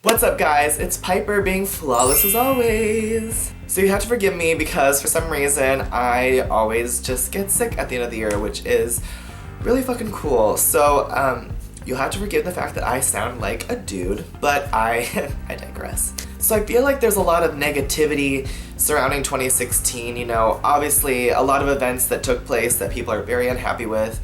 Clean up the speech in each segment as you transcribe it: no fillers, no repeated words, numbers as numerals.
What's up guys, it's Piper being flawless as always. So you have to forgive me because for some reason I always just get sick at the end of the year, which is really fucking cool. So you'll have to forgive the fact that I sound like a dude, but I digress. So I feel like there's a lot of negativity surrounding 2016, you know, obviously a lot of events that took place that people are very unhappy with,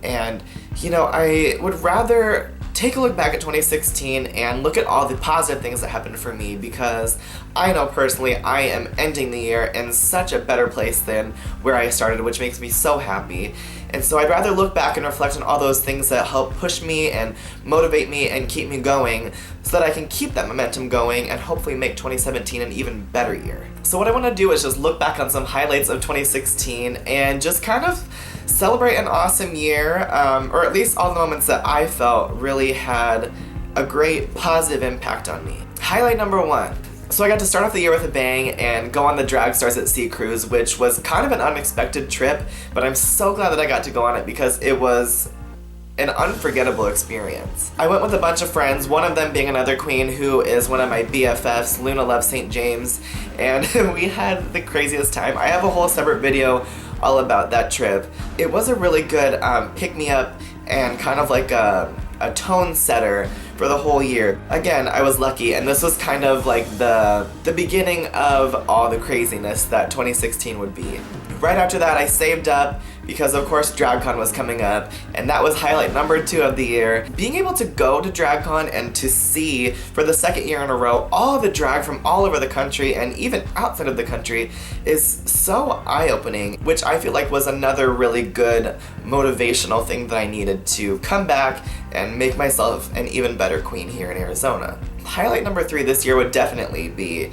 and you know, I would rather take a look back at 2016 and look at all the positive things that happened for me, because I know personally I am ending the year in such a better place than where I started, which makes me so happy. And so I'd rather look back and reflect on all those things that help push me and motivate me and keep me going so that I can keep that momentum going and hopefully make 2017 an even better year. So what I want to do is just look back on some highlights of 2016 and just kind of celebrate an awesome year, or at least all the moments that I felt really had a great positive impact on me. Highlight number one. So I got to start off the year with a bang and go on the Drag Stars at Sea cruise, which was kind of an unexpected trip, but I'm so glad that I got to go on it because it was an unforgettable experience. I went with a bunch of friends, one of them being another queen who is one of my BFFs, Luna Love St. James, and we had the craziest time. I have a whole separate video all about that trip. It was a really good pick-me-up and kind of like a tone setter for the whole year. Again, I was lucky, and this was kind of like the beginning of all the craziness that 2016 would be. Right after that, I saved up because of course DragCon was coming up, and that was highlight number 2 of the year. Being able to go to DragCon and to see for the second year in a row all the drag from all over the country and even outside of the country is so eye-opening, which I feel like was another really good motivational thing that I needed to come back and make myself an even better queen here in Arizona. Highlight number 3 this year would definitely be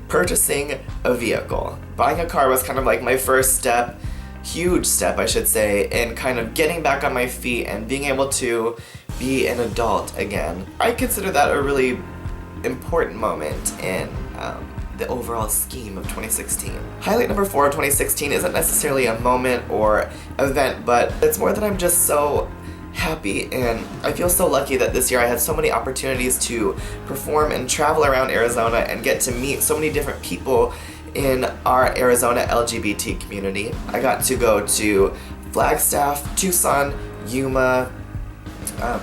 purchasing a vehicle. Buying a car was kind of like my first step, huge step I should say, in kind of getting back on my feet and being able to be an adult again. I consider that a really important moment in the overall scheme of 2016. Highlight number 4 of 2016 isn't necessarily a moment or event, but it's more that I'm just so happy and I feel so lucky that this year I had so many opportunities to perform and travel around Arizona and get to meet so many different people in our Arizona LGBT community. I got to go to Flagstaff, Tucson, Yuma,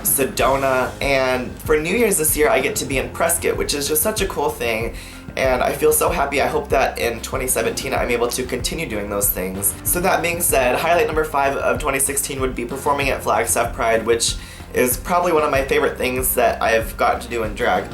Sedona, and for New Year's this year I get to be in Prescott, which is just such a cool thing, and I feel so happy. I hope that in 2017 I'm able to continue doing those things. So that being said, highlight number 5 of 2016 would be performing at Flagstaff Pride, which is probably one of my favorite things that I've gotten to do in drag,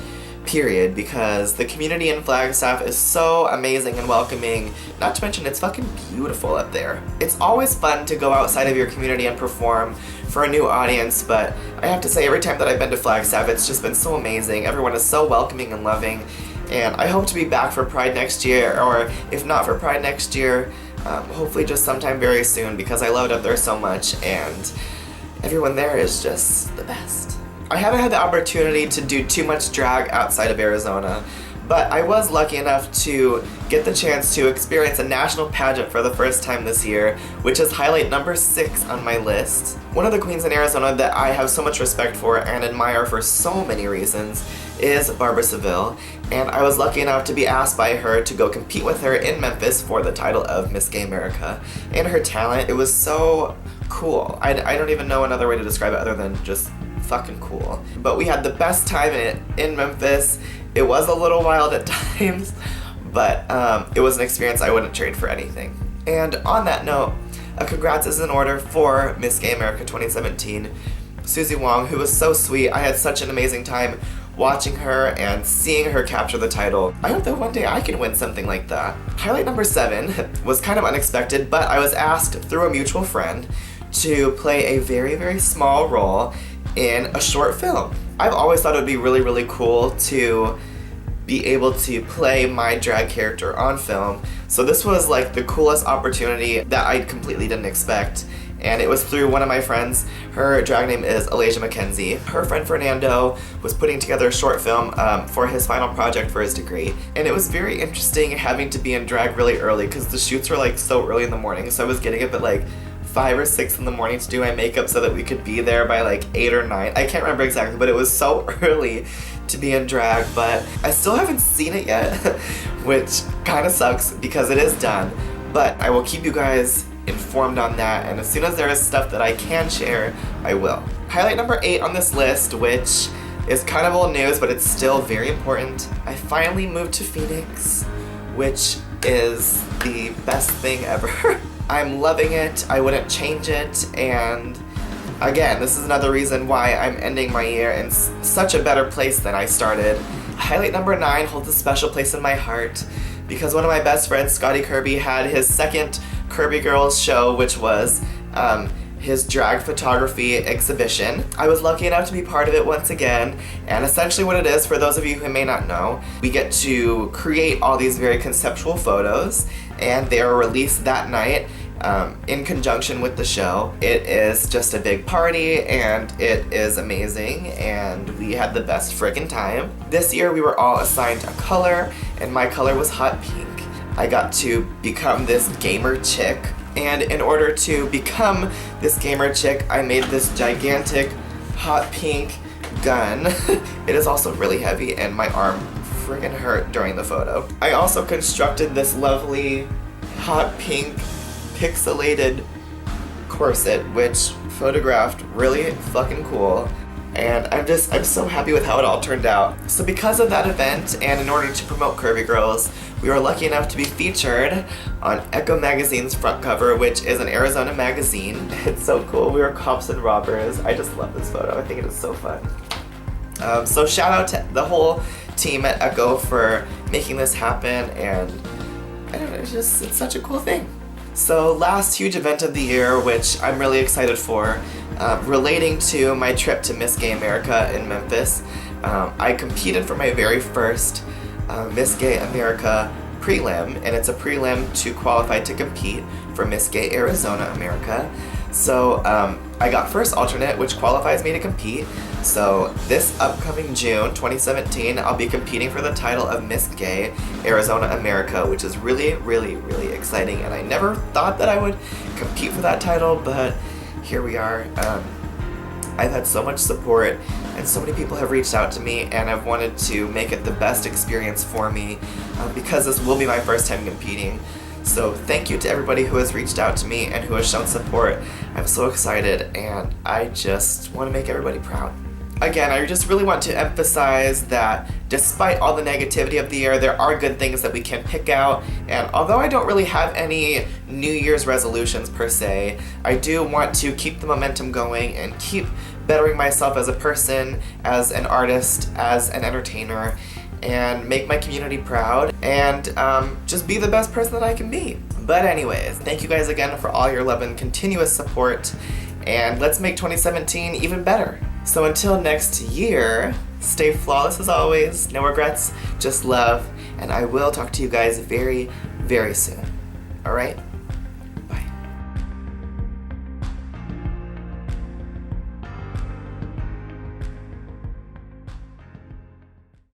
period, because the community in Flagstaff is so amazing and welcoming, not to mention it's fucking beautiful up there. It's always fun to go outside of your community and perform for a new audience, but I have to say every time that I've been to Flagstaff it's just been so amazing. Everyone is so welcoming and loving, and I hope to be back for Pride next year, or if not for Pride next year, hopefully just sometime very soon, because I love it up there so much and everyone there is just the best. I haven't had the opportunity to do too much drag outside of Arizona, but I was lucky enough to get the chance to experience a national pageant for the first time this year, which is highlight number 6 on my list. One of the queens in Arizona that I have so much respect for and admire for so many reasons is Barbara Seville, and I was lucky enough to be asked by her to go compete with her in Memphis for the title of Miss Gay America. And her talent, it was so cool. I don't even know another way to describe it other than just fucking cool. But we had the best time in Memphis. It was a little wild at times, but it was an experience I wouldn't trade for anything. And on that note, a congrats is in order for Miss Gay America 2017, Susie Wong, who was so sweet. I had such an amazing time watching her and seeing her capture the title. I hope that one day I can win something like that. Highlight number 7 was kind of unexpected, but I was asked through a mutual friend to play a very, very small role in a short film. I've always thought it would be really, really cool to be able to play my drag character on film, so this was like the coolest opportunity that I completely didn't expect, and it was through one of my friends. Her drag name is Alasia McKenzie. Her friend Fernando was putting together a short film for his final project for his degree, and it was very interesting having to be in drag really early because the shoots were like so early in the morning, so I was getting up at like 5 or 6 in the morning to do my makeup so that we could be there by like 8 or 9. I can't remember exactly, but it was so early to be in drag, but I still haven't seen it yet, which kind of sucks because it is done. But I will keep you guys informed on that, and as soon as there is stuff that I can share, I will. Highlight number 8 on this list, which is kind of old news, but it's still very important. I finally moved to Phoenix, which is the best thing ever. I'm loving it, I wouldn't change it, and again, this is another reason why I'm ending my year in such a better place than I started. Highlight number 9 holds a special place in my heart because one of my best friends, Scotty Kirby, had his second Kirby Girls show, which was his drag photography exhibition. I was lucky enough to be part of it once again, and essentially what it is, for those of you who may not know, we get to create all these very conceptual photos, and they are released that night in conjunction with the show. It is just a big party, and it is amazing, and we had the best friggin' time. This year we were all assigned a color, and my color was hot pink. I got to become this gamer chick, and in order to become this gamer chick, I made this gigantic hot pink gun. It is also really heavy, and my arm friggin' hurt during the photo. I also constructed this lovely hot pink pixelated corset, which photographed really fucking cool. And I'm so happy with how it all turned out. So because of that event, and in order to promote Kirby Girls, we were lucky enough to be featured on Echo Magazine's front cover, which is an Arizona magazine. It's so cool. We were cops and robbers. I just love this photo. I think it is so fun. So shout out to the whole team at Echo for making this happen, and I don't know, it's such a cool thing. So last huge event of the year, which I'm really excited for, relating to my trip to Miss Gay America in Memphis, I competed for my very first Miss Gay America prelim, and it's a prelim to qualify to compete for Miss Gay Arizona America. So I got first alternate, which qualifies me to compete. So this upcoming June 2017, I'll be competing for the title of Miss Gay Arizona America, which is really, really, really exciting. And I never thought that I would compete for that title, but here we are. I've had so much support, and so many people have reached out to me, and I've wanted to make it the best experience for me because this will be my first time competing. So thank you to everybody who has reached out to me and who has shown support. I'm so excited, and I just want to make everybody proud. Again, I just really want to emphasize that despite all the negativity of the year, there are good things that we can pick out, and although I don't really have any New Year's resolutions per se, I do want to keep the momentum going and keep bettering myself as a person, as an artist, as an entertainer, and make my community proud, and just be the best person that I can be. But anyways, thank you guys again for all your love and continuous support, and let's make 2017 even better. So until next year, stay flawless as always, no regrets, just love, and I will talk to you guys very, very soon. Alright?